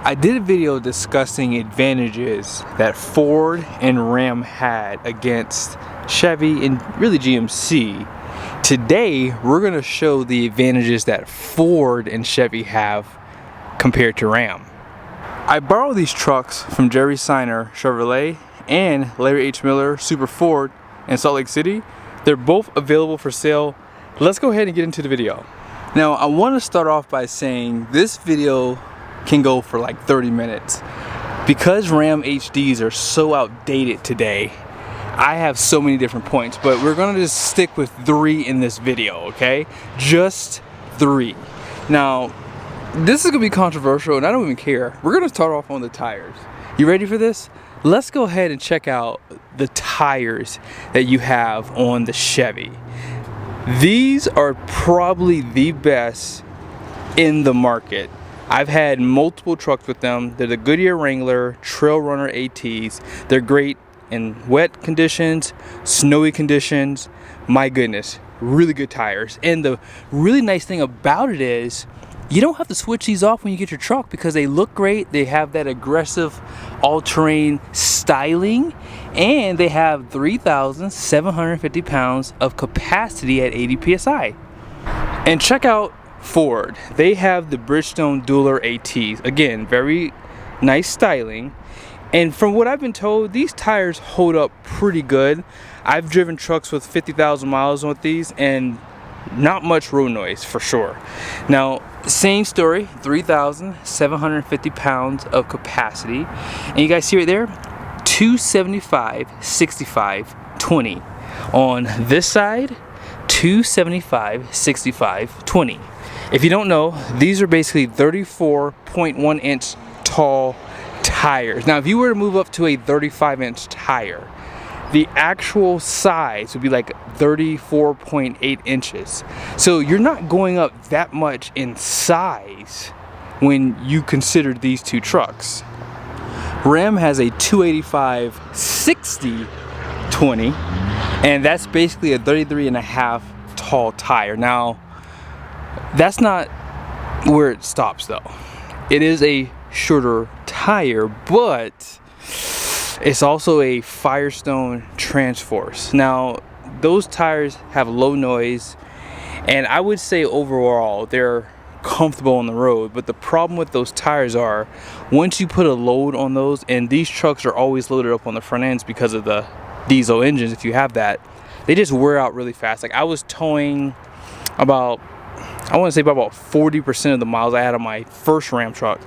I did a video discussing advantages that Ford and Ram had against Chevy and really GMC. Today, we're going to show the advantages that Ford and Chevy have compared to Ram. I borrowed these trucks from Jerry Seiner Chevrolet and Larry H. Miller Super Ford in Salt Lake City. They're both available for sale. Let's go ahead and get into the video. Now, I want to start off by saying this video can go for like 30 minutes. Because Ram HDs are so outdated today, I have so many different points, but we're gonna just stick with 3 in this video, okay? Just 3. Now, this is gonna be controversial and I don't even care. We're gonna start off on the tires. You ready for this? Let's go ahead and check out the tires that you have on the Chevy. These are probably the best in the market. I've had multiple trucks with them. They're the Goodyear Wrangler Trail Runner ATs. They're great in wet conditions, snowy conditions. My goodness, really good tires. And the really nice thing about it is you don't have to switch these off when you get your truck because they look great. They have that aggressive all-terrain styling, and they have 3,750 pounds of capacity at 80 psi. And check out Ford. They have the Bridgestone Dueler ATs. Again, very nice styling. And from what I've been told, these tires hold up pretty good. I've driven trucks with 50,000 miles on these and not much road noise for sure. Now, same story, 3,750 pounds of capacity. And you guys see right there, 275, 65, 20. On this side, 275, 65, 20. If you don't know, these are basically 34.1 inch tall tires. Now, if you were to move up to a 35 inch tire, the actual size would be like 34.8 inches. So you're not going up that much in size when you consider these two trucks. Ram has a 285 60 20, and that's basically a 33.5 tall tire. Now, that's not where it stops though. It is a shorter tire, but it's also a Firestone Transforce. Now, those tires have low noise, and I would say overall they're comfortable on the road. But the problem with those tires are, once you put a load on those, and these trucks are always loaded up on the front ends because of the diesel engines, if you have that, they just wear out really fast. Like I was towing about, I want to say about 40% of the miles I had on my first Ram truck,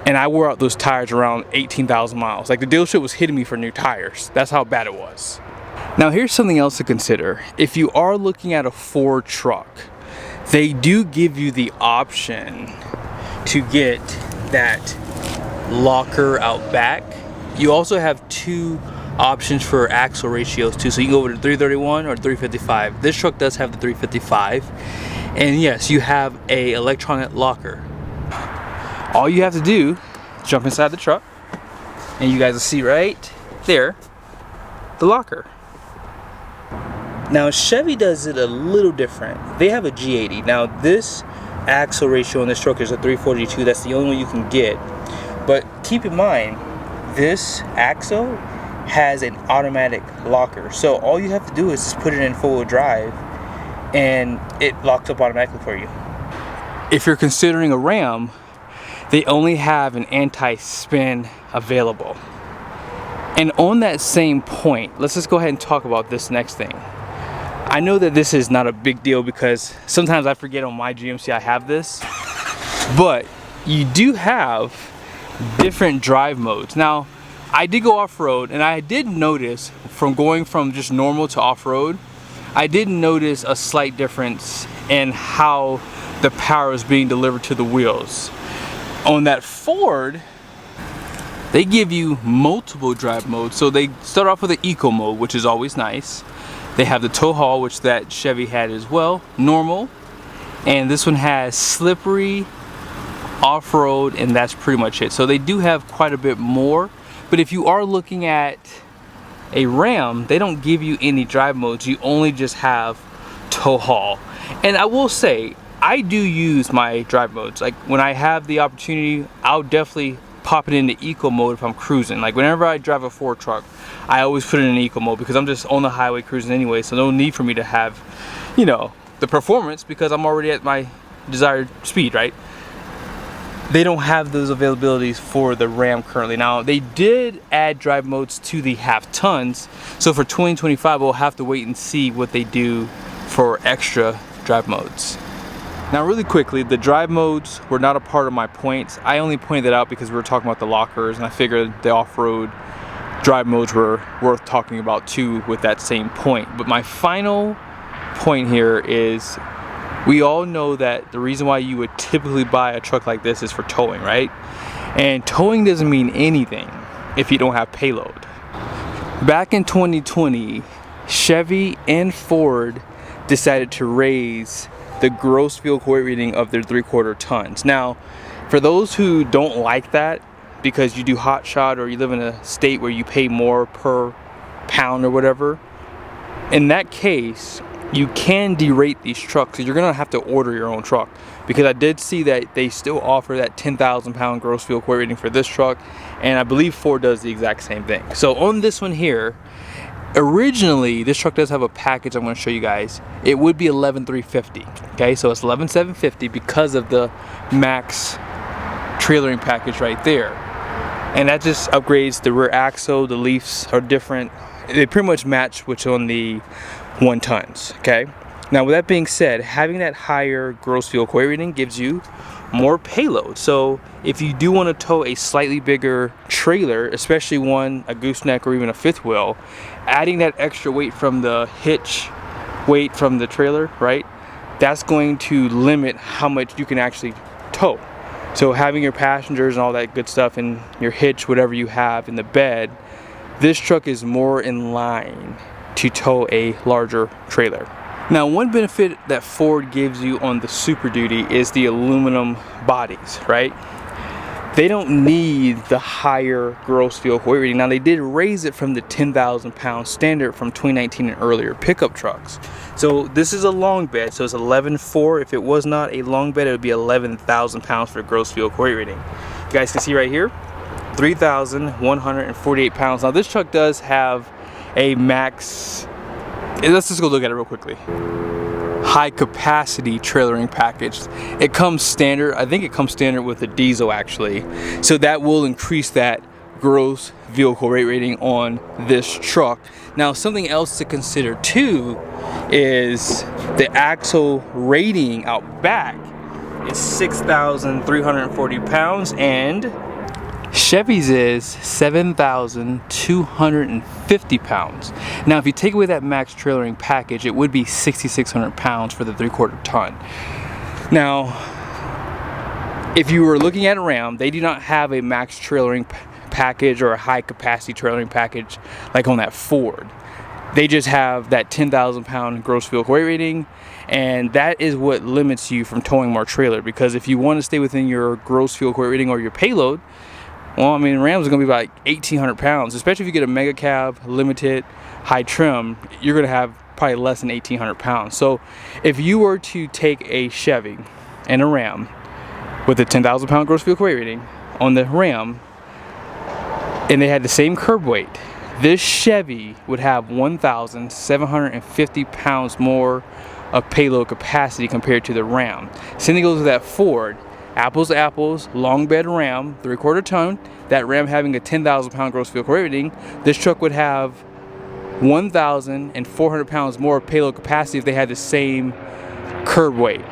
and I wore out those tires around 18,000 miles. Like the dealership was hitting me for new tires. That's how bad it was. Now here's something else to consider. If you are looking at a Ford truck, they do give you the option to get that locker out back. You also have 2 options for axle ratios too. So you can go over to 331 or 355. This truck does have the 355. And yes, you have a electronic locker. All you have to do is jump inside the truck, and you guys will see right there the locker. Now Chevy does it a little different. They have a G80. Now this axle ratio on this truck is a 342. That's the only one you can get. But keep in mind, this axle has an automatic locker. So all you have to do is just put it in full drive, and it locks up automatically for you. If you're considering a Ram, they only have an anti-spin available. And on that same point, let's just go ahead and talk about this next thing. I know that this is not a big deal because sometimes I forget on my GMC I have this, but you do have different drive modes. Now, I did go off-road, and I did notice from going from just normal to off-road, I did notice a slight difference in how the power is being delivered to the wheels. On that Ford, they give you multiple drive modes. So they start off with the eco mode, which is always nice. They have the tow haul, which that Chevy had as well, normal. And this one has slippery, off-road, and that's pretty much it. So they do have quite a bit more. But if you are looking at a Ram, they don't give you any drive modes. You only just have tow haul. And I will say, I do use my drive modes. Like when I have the opportunity, I'll definitely pop it into eco mode if I'm cruising. Like whenever I drive a Ford truck, I always put it in eco mode because I'm just on the highway cruising anyway, so no need for me to have, you know, the performance because I'm already at my desired speed, right? They don't have those availabilities for the Ram currently. Now, they did add drive modes to the half tons, so for 2025 we'll have to wait and see what they do for extra drive modes. Now really quickly, the drive modes were not a part of my points. I only pointed that out because we were talking about the lockers, and I figured the off-road drive modes were worth talking about too with that same point. But my final point here is, we all know that the reason why you would typically buy a truck like this is for towing, right? And towing doesn't mean anything if you don't have payload. Back in 2020, Chevy and Ford decided to raise the gross vehicle weight rating of their 3/4 tons. Now, for those who don't like that because you do hot shot or you live in a state where you pay more per pound or whatever, in that case, you can derate these trucks, so you're gonna have to order your own truck, because I did see that they still offer that 10,000 pound gross vehicle weight rating for this truck, and I believe Ford does the exact same thing. So on this one here, originally this truck does have a package I'm going to show you guys. It would be 11,350. Okay, so it's 11,750 because of the max trailering package right there, and that just upgrades the rear axle. The leafs are different, they pretty much match which on the 1 tons. Okay, now with that being said, having that higher gross vehicle weight rating gives you more payload. So if you do want to tow a slightly bigger trailer, especially one, a gooseneck or even a fifth wheel, adding that extra weight from the hitch weight from the trailer, right, that's going to limit how much you can actually tow. So having your passengers and all that good stuff and your hitch, whatever you have in the bed, this truck is more in line to tow a larger trailer. Now, one benefit that Ford gives you on the Super Duty is the aluminum bodies, right? They don't need the higher gross vehicle weight rating. Now, they did raise it from the 10,000 pound standard from 2019 and earlier pickup trucks. So this is a long bed, so it's 11.4. If it was not a long bed, it would be 11,000 pounds for the gross vehicle weight rating. You guys can see right here, 3,148 pounds. Now, this truck does have a max, let's just go look at it real quickly. High capacity trailering package. It comes standard, I think it comes standard with the diesel actually. So that will increase that gross vehicle weight rating on this truck. Now, something else to consider too is the axle rating out back is 6,340 pounds and Chevy's is 7,250 pounds. Now, if you take away that max trailering package, it would be 6,600 pounds for the 3/4 ton. Now, if you were looking at a Ram, they do not have a max trailering package or a high capacity trailering package like on that Ford. They just have that 10,000 pound gross vehicle weight rating, and that is what limits you from towing more trailer, because if you want to stay within your gross vehicle weight rating or your payload, well, I mean, Rams are going to be like 1,800 pounds, especially if you get a mega cab, limited, high trim, you're going to have probably less than 1,800 pounds. So if you were to take a Chevy and a Ram with a 10,000 pound gross vehicle weight rating on the Ram, and they had the same curb weight, this Chevy would have 1,750 pounds more of payload capacity compared to the Ram. Same thing goes with that Ford. Apples to apples, long bed Ram, 3/4 ton, that Ram having a 10,000 pound gross vehicle weight rating, this truck would have 1,400 pounds more payload capacity if they had the same curb weight.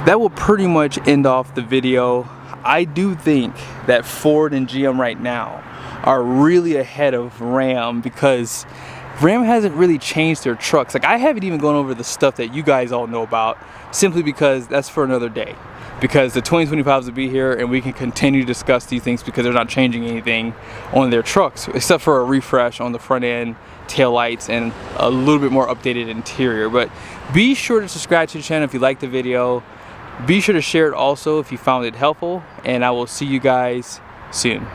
That will pretty much end off the video. I do think that Ford and GM right now are really ahead of Ram, because Ram hasn't really changed their trucks. Like, I haven't even gone over the stuff that you guys all know about, simply because that's for another day. Because the 2025s will be here and we can continue to discuss these things, because they're not changing anything on their trucks except for a refresh on the front end, tail lights, and a little bit more updated interior. But be sure to subscribe to the channel if you liked the video. Be sure to share it also if you found it helpful, and I will see you guys soon.